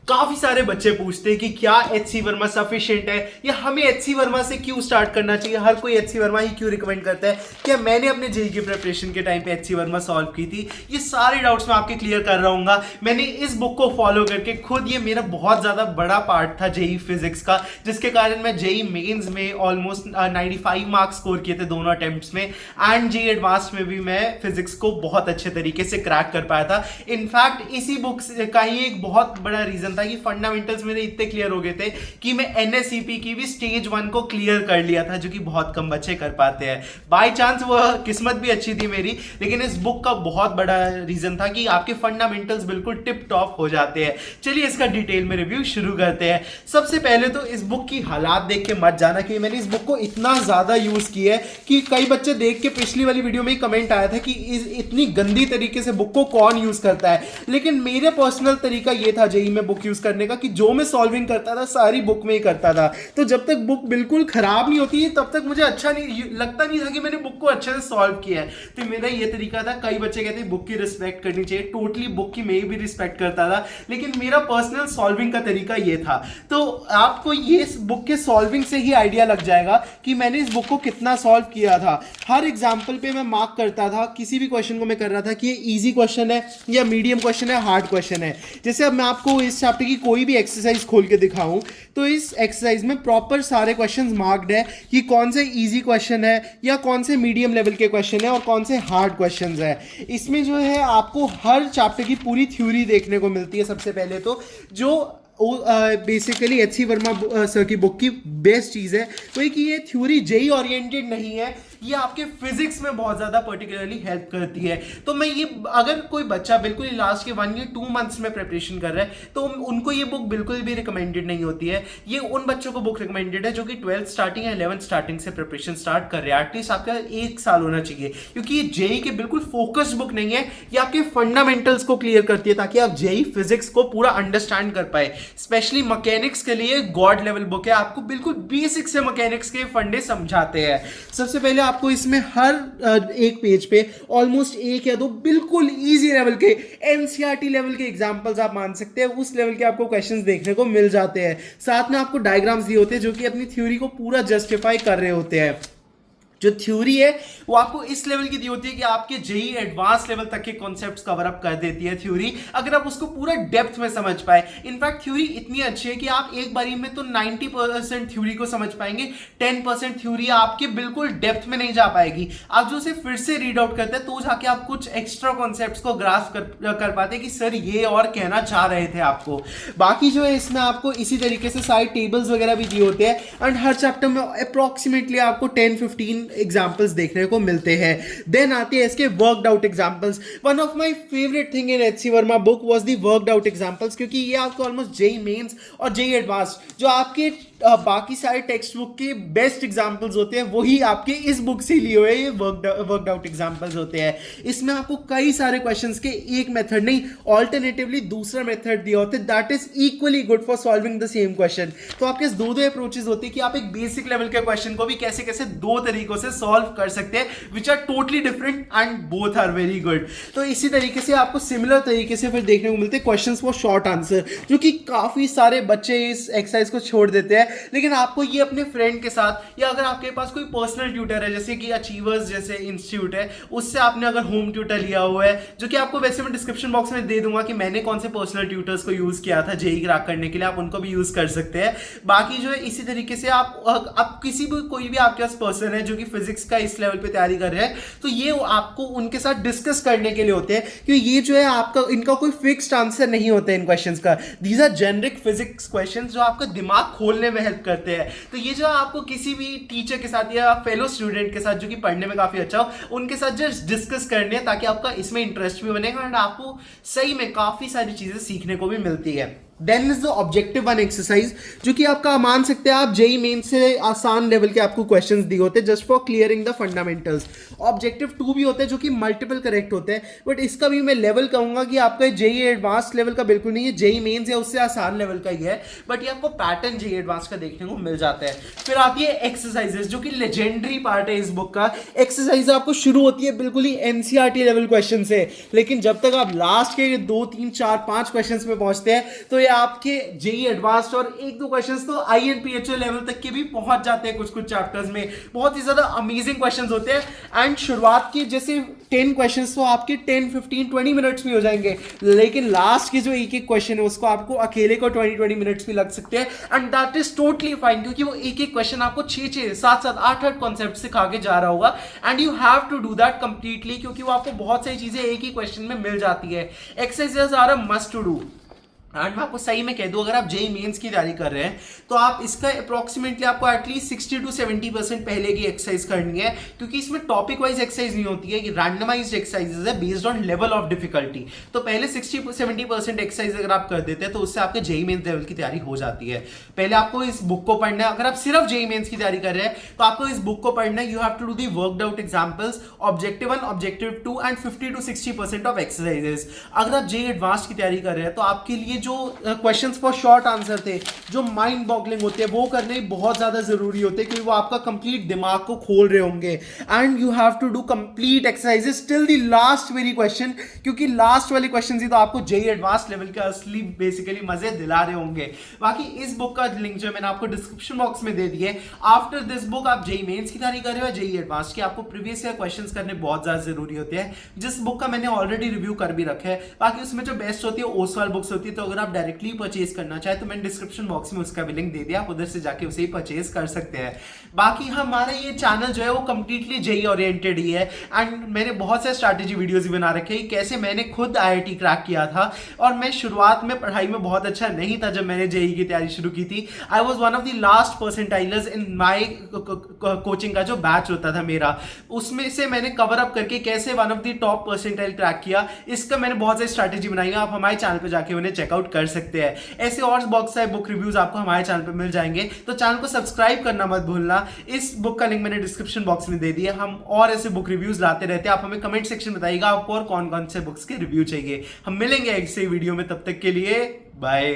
काफी सारे बच्चे पूछते हैं कि क्या एचसी वर्मा सफिशिएंट है या हमें एचसी वर्मा से क्यों स्टार्ट करना चाहिए, हर कोई एचसी वर्मा ही क्यों रिकमेंड करता है, क्या मैंने अपने जेई की प्रिपरेशन के टाइम पे एचसी वर्मा सॉल्व की थी। ये सारे डाउट्स मैं आपके क्लियर कर रहूंगा। मैंने इस बुक को फॉलो करके खुद, ये मेरा बहुत ज्यादा बड़ा पार्ट था जेई फिजिक्स का, जिसके कारण मैं जेई मेंस में ऑलमोस्ट 95 मार्क्स स्कोर किए थे दोनों अटेम्प्ट्स में, एंड जेई एडवांस में भी मैं फिजिक्स को बहुत अच्छे तरीके से क्रैक कर पाया था। इनफैक्ट इसी बुक का ही एक बहुत बड़ा रीजन था कि फंडामेंटल्स मेरे इतने क्लियर हो गए थे कि मैं एनएसईपी की भी स्टेज 1 को क्लियर कर लिया था, जो कि बहुत कम बच्चे कर पाते हैं। बाय चांस वह किस्मत भी अच्छी थी मेरी, लेकिन इस बुक का बहुत बड़ा रीजन था कि आपके फंडामेंटल्स बिल्कुल टिप टॉप हो जाते हैं। चलिए इसका डिटेल में रिव्यू शुरू करते हैं। सबसे पहले तो इस बुक की हालात देख के मत जाना कि मैंने इस बुक को इतना ज्यादा यूज किया है कि कई बच्चे देख के पिछली वाली वीडियो में कमेंट आया था कि इतनी गंदी तरीके से बुक को कौन यूज करता है। लेकिन मेरे पर्सनल तरीका ये था जेई में बुक यूज करने का कि जो मैं सॉल्विंग करता था सारी बुक में ही करता था। तो जब तक बुक बिल्कुल खराब नहीं होती तब तक मुझे अच्छा नहीं लगता नहीं था कि मैंने बुक को अच्छे से सॉल्व किया है। तो मेरा ये तरीका था। कई बच्चे कहते हैं बुक की रिस्पेक्ट करनी चाहिए, टोटली बुक की मैं भी रिस्पेक्ट करता था, लेकिन मेरा पर्सनल सॉल्विंग का तरीका ये था। तो आपको ये इस बुक के सॉल्विंग से ही आइडिया लग जाएगा कि मैंने इस बुक को कितना सॉल्व किया था। हर एग्जाम्पल पे मैं मार्क करता था, किसी भी क्वेश्चन को मैं कर रहा था कि ये इजी क्वेश्चन है या मीडियम क्वेश्चन है, हार्ड क्वेश्चन है। जैसे अब मैं आपको इस चैप्टर की कोई भी एक्सरसाइज खोल के दिखाऊं तो इस एक्सरसाइज में प्रॉपर सारे क्वेश्चंस मार्क्ड है कि कौन से इजी क्वेश्चन है या कौन से मीडियम लेवल के क्वेश्चन है और कौन से हार्ड क्वेश्चंस है। इसमें जो है आपको हर चैप्टर की पूरी थ्योरी देखने को मिलती है। सबसे पहले तो जो बेसिकली एचसी वर्मा सर की बुक की बेस्ट चीज़ है वही कि ये थ्योरी जेई ओरिएंटेड नहीं है, ये आपके फिजिक्स में बहुत ज़्यादा पर्टिकुलरली हेल्प करती है। तो मैं ये, अगर कोई बच्चा बिल्कुल लास्ट के 1 या 2 मंथ्स में प्रिपरेशन कर रहा है तो उनको ये बुक बिल्कुल भी रिकमेंडेड नहीं होती है। ये उन बच्चों को बुक रिकमेंडेड है जो कि 12th स्टार्टिंग या 11th स्टार्टिंग से प्रिपरेशन स्टार्ट कर रहे हैं। एटलीस्ट आपका 1 साल होना चाहिए, क्योंकि ये जेई के बिल्कुल फोकस्ड बुक नहीं है। ये आपके फंडामेंटल्स को क्लियर करती है ताकि आप जेई फिजिक्स को पूरा अंडरस्टैंड कर पाए। स्पेशली मैकेनिक्स के लिए गॉड लेवल बुक है, आपको बिल्कुल बेसिक से मैकेनिक्स के फंडे समझाते हैं। सबसे पहले आपको इसमें हर एक पेज पे ऑलमोस्ट 1 या 2 बिल्कुल इजी लेवल के एनसीईआरटी लेवल के एग्जांपल्स आप मान सकते हैं, उस लेवल के आपको क्वेश्चंस देखने को मिल जाते हैं। साथ में आपको डायग्राम्स दिए होते हैं जो कि अपनी थ्योरी को पूरा जस्टिफाई कर रहे होते हैं। जो थ्योरी है वो आपको इस लेवल की दी होती है कि आपके जेई एडवांस लेवल तक के कॉन्सेप्ट्स कवर अप कर देती है थ्योरी, अगर आप उसको पूरा डेप्थ में समझ पाए। इनफैक्ट थ्योरी इतनी अच्छी है कि आप एक बारी में तो 90% थ्योरी को समझ पाएंगे, 10% थ्योरी आपके बिल्कुल डेप्थ में नहीं जा पाएगी। आप जो उसे फिर से रीड आउट करते हैं तो जाके आप कुछ एक्स्ट्रा कॉन्सेप्ट्स को ग्रास्प कर पाते हैं कि सर ये और कहना चाह रहे थे आपको। बाकी जो है इसमें आपको इसी तरीके से सारे टेबल्स वगैरह भी दिए होते हैं, एंड हर चैप्टर में अप्रॉक्सीमेटली आपको 10-15 एग्जाम्पल्स देखने को मिलते हैं। देन आती है इसके worked out examples. One of my favourite thing in HC Verma book was the worked out examples, क्योंकि ये आपको ऑलमोस्ट जेई मेंस और जेई एडवांस जो आपके बाकी सारे टेक्स्ट बुक के बेस्ट एग्जाम्पल्स होते हैं वही आपके इस बुक से लिए हुए ये वर्कड आउट एग्जाम्पल्स होते हैं। इसमें आपको कई सारे क्वेश्चंस के एक मेथड नहीं, ऑल्टरनेटिवली दूसरा मेथड दिया होता है that is equally good for solving the same question. तो आपके दो अप्रोचेस होती है कि आप एक बेसिक लेवल के क्वेश्चन को भी कैसे कैसे 2 तरीकों से सॉल्व कर सकते हैं, which are totally different and both are very good. तो इसी तरीके से आपको सिमिलर तरीके से फिर देखने को मिलते हैं क्वेश्चंस फॉर शॉर्ट आंसर, जो कि काफी सारे बच्चे इस एक्सरसाइज को छोड़ देते हैं। लेकिन आपको ये अपने फ्रेंड के साथ, या अगर आपके पास कोई पर्सनल ट्यूटर है जैसे कि अचीवर्स जैसे इंस्टीट्यूट है, उससे आपने अगर होम ट्यूटर लिया हुआ है, जो कि आपको वैसे मैं डिस्क्रिप्शन बॉक्स में दे दूंगा कि मैंने कौन से पर्सनल ट्यूटर्स को यूज किया था जेई क्रैक करने के लिए, आप उनको भी यूज कर सकते हैं। बाकी जो है इसी तरीके से आप किसी भी कोई भी आपके पास पर्सन है जो कि फिजिक्स का इस लेवल पे तैयारी कर रहे हैं, तो ये आपको उनके साथ डिस्कस करने के लिए होते हैं, क्योंकि ये जो है आपका इनका कोई फिक्स्ड आंसर नहीं होता है इन क्वेश्चंस का। These are generic physics questions जो आपका दिमाग खोलने में हेल्प करते हैं। तो ये जो आपको किसी भी टीचर के साथ या फेलो स्टूडेंट के साथ जो कि पढ़ने में काफी अच्छा हो, उनके साथ जस्ट डिस्कस करने हैं ताकि आपका इसमें इंटरेस्ट भी बनेगा एंड आपको सही में काफी सारी चीजें सीखने को भी मिलती है। Then is the objective 1 exercise, जो कि आपका मान सकते हैं आप जेई मेन से आसान लेवल के आपको क्वेश्चंस दिए होते हैं just for clearing the fundamentals. Objective 2 भी होते हैं जो कि मल्टीपल करेक्ट होते हैं, बट इसका भी मैं लेवल कहूंगा कि आपका जेई एडवांस लेवल का बिल्कुल नहीं है, जेई मेन्स या उससे आसान लेवल का ही है, बट ये आपको पैटर्न जेई एडवांस का देखने को मिल जाता है। फिर आती है एक्सरसाइजेस, जो कि लेजेंडरी पार्ट है इस बुक का। एक्सरसाइज आपको शुरू होती है बिल्कुल ही एनसीईआरटी लेवल क्वेश्चन से, लेकिन जब तक आप लास्ट के 2, 3, 4, 5 क्वेश्चन में पहुंचते हैं तो ये आपके जेई एडवांस्ड और एक दो क्वेश्चंस तो INPHO लेवल तक के भी पहुंच जाते हैं कुछ कुछ चैप्टर्स में। बहुत ही ज्यादा अमेजिंग क्वेश्चंस होते हैं एंड शुरुआत के जैसे 10 क्वेश्चंस तो आपके 10, 15, 20 मिनट्स में हो जाएंगे, लेकिन लास्ट के जो एक एक क्वेश्चन है उसको आपको अकेले को 20 मिनट्स भी लग सकते हैं and that is totally fine, क्योंकि वो एक एक क्वेश्चन आपको 6, 7, 8 कॉन्सेप्ट सिखा के जा रहा होगा and you have to do that completely, क्योंकि वो आपको बहुत सारी चीजें एक ही क्वेश्चन में मिल जाती है। Exercises are a must to do and मैं आपको सही में कह दूं, अगर आप जेई मेंस की तैयारी कर रहे हैं तो आप इसका अप्रोक्सीमेटली आपको एटलीस्ट 60 to 70% पहले की एक्सरसाइज करनी है, क्योंकि इसमें टॉपिक वाइज एक्सरसाइज नहीं होती है, कि रैंडमाइज्ड एक्सरसाइजेज है based on level of difficulty. तो पहले 60-70% एक्सरसाइज अगर आप कर देते हैं तो उससे आपके जेई मेंस लेवल की तैयारी हो जाती है। पहले आपको इस बुक को पढ़ना है, अगर आप सिर्फ जेई मेंस की तैयारी कर रहे हैं तो आपको इस बुक को पढ़ना है। You have to do the worked out examples, objective 1, objective 2 and 50 to 60% of exercises. अगर आप जेई एडवांस्ड की तैयारी कर रहे हैं तो आपके लिए जो क्वेश्चंस फॉर शॉर्ट आंसर थे, जो माइंड बॉगलिंग होते हैं, वो करने बहुत ज्यादा जरूरी होते हैं, क्योंकि वो आपका कंप्लीट दिमाग को खोल रहे होंगे and you have to do complete exercises till the last very question, क्योंकि लास्ट वाले क्वेश्चन ही तो आपको जेई एडवांस लेवल के असली बेसिकली मजे दिला रहे होंगे। बाकी इस बुक का लिंक जो मैंने आपको डिस्क्रिप्शन बॉक्स में दे दिए। आफ्टर दिस बुक आप जेई मेंस की तैयारी कर रहे हो, जेई एडवांस की, आपको प्रीवियस ईयर क्वेश्चंस करने बहुत ज्यादा जरूरी होते हैं, जिस बुक का मैंने ऑलरेडी रिव्यू कर भी रखा है। बाकी उसमें जो बेस्ट होती है ओसवाल बुक्स होती है, तो अगर आप डायरेक्टली परचेज करना चाहे तो मैंने डिस्क्रिप्शन बॉक्स में उसका भी लिंक दे दिया, आप उधर से जाके उसे ही परचेज कर सकते हैं। बाकी हमारा ये चैनल जो है वो कंप्लीटली जेई ओरिएंटेड ही है एंड मैंने बहुत सारे स्ट्रैटेजी वीडियोस भी बना रखे हैं, कैसे मैंने खुद IIT क्रैक किया था। और मैं शुरुआत में पढ़ाई में बहुत अच्छा नहीं था, जब मैंने जेई की तैयारी शुरू की थी I was one of the last परसेंटाइलर्स in my coaching का जो बैच होता था मेरा, उसमें से मैंने कवर अप करके कैसे one of the top percentile crack किया, इसका मैंने बहुत सारी स्ट्रैटेजी बनाई है। आप हमारे चैनल पर जाके उन्हें चेकआउट कर सकते हैं। ऐसे और बॉक्स है बुक रिव्यूज आपको हमारे चैनल पे मिल जाएंगे, तो चैनल को सब्सक्राइब करना मत भूलना। इस बुक का लिंक मैंने डिस्क्रिप्शन बॉक्स में दे दिया। हम और ऐसे बुक रिव्यूज लाते रहते हैं, आप हमें कमेंट सेक्शन में बताइएगा आपको और कौन कौन से बुक्स के रिव्यू चाहिए। हम मिलेंगे ऐसे वीडियो में, तब तक के लिए बाय।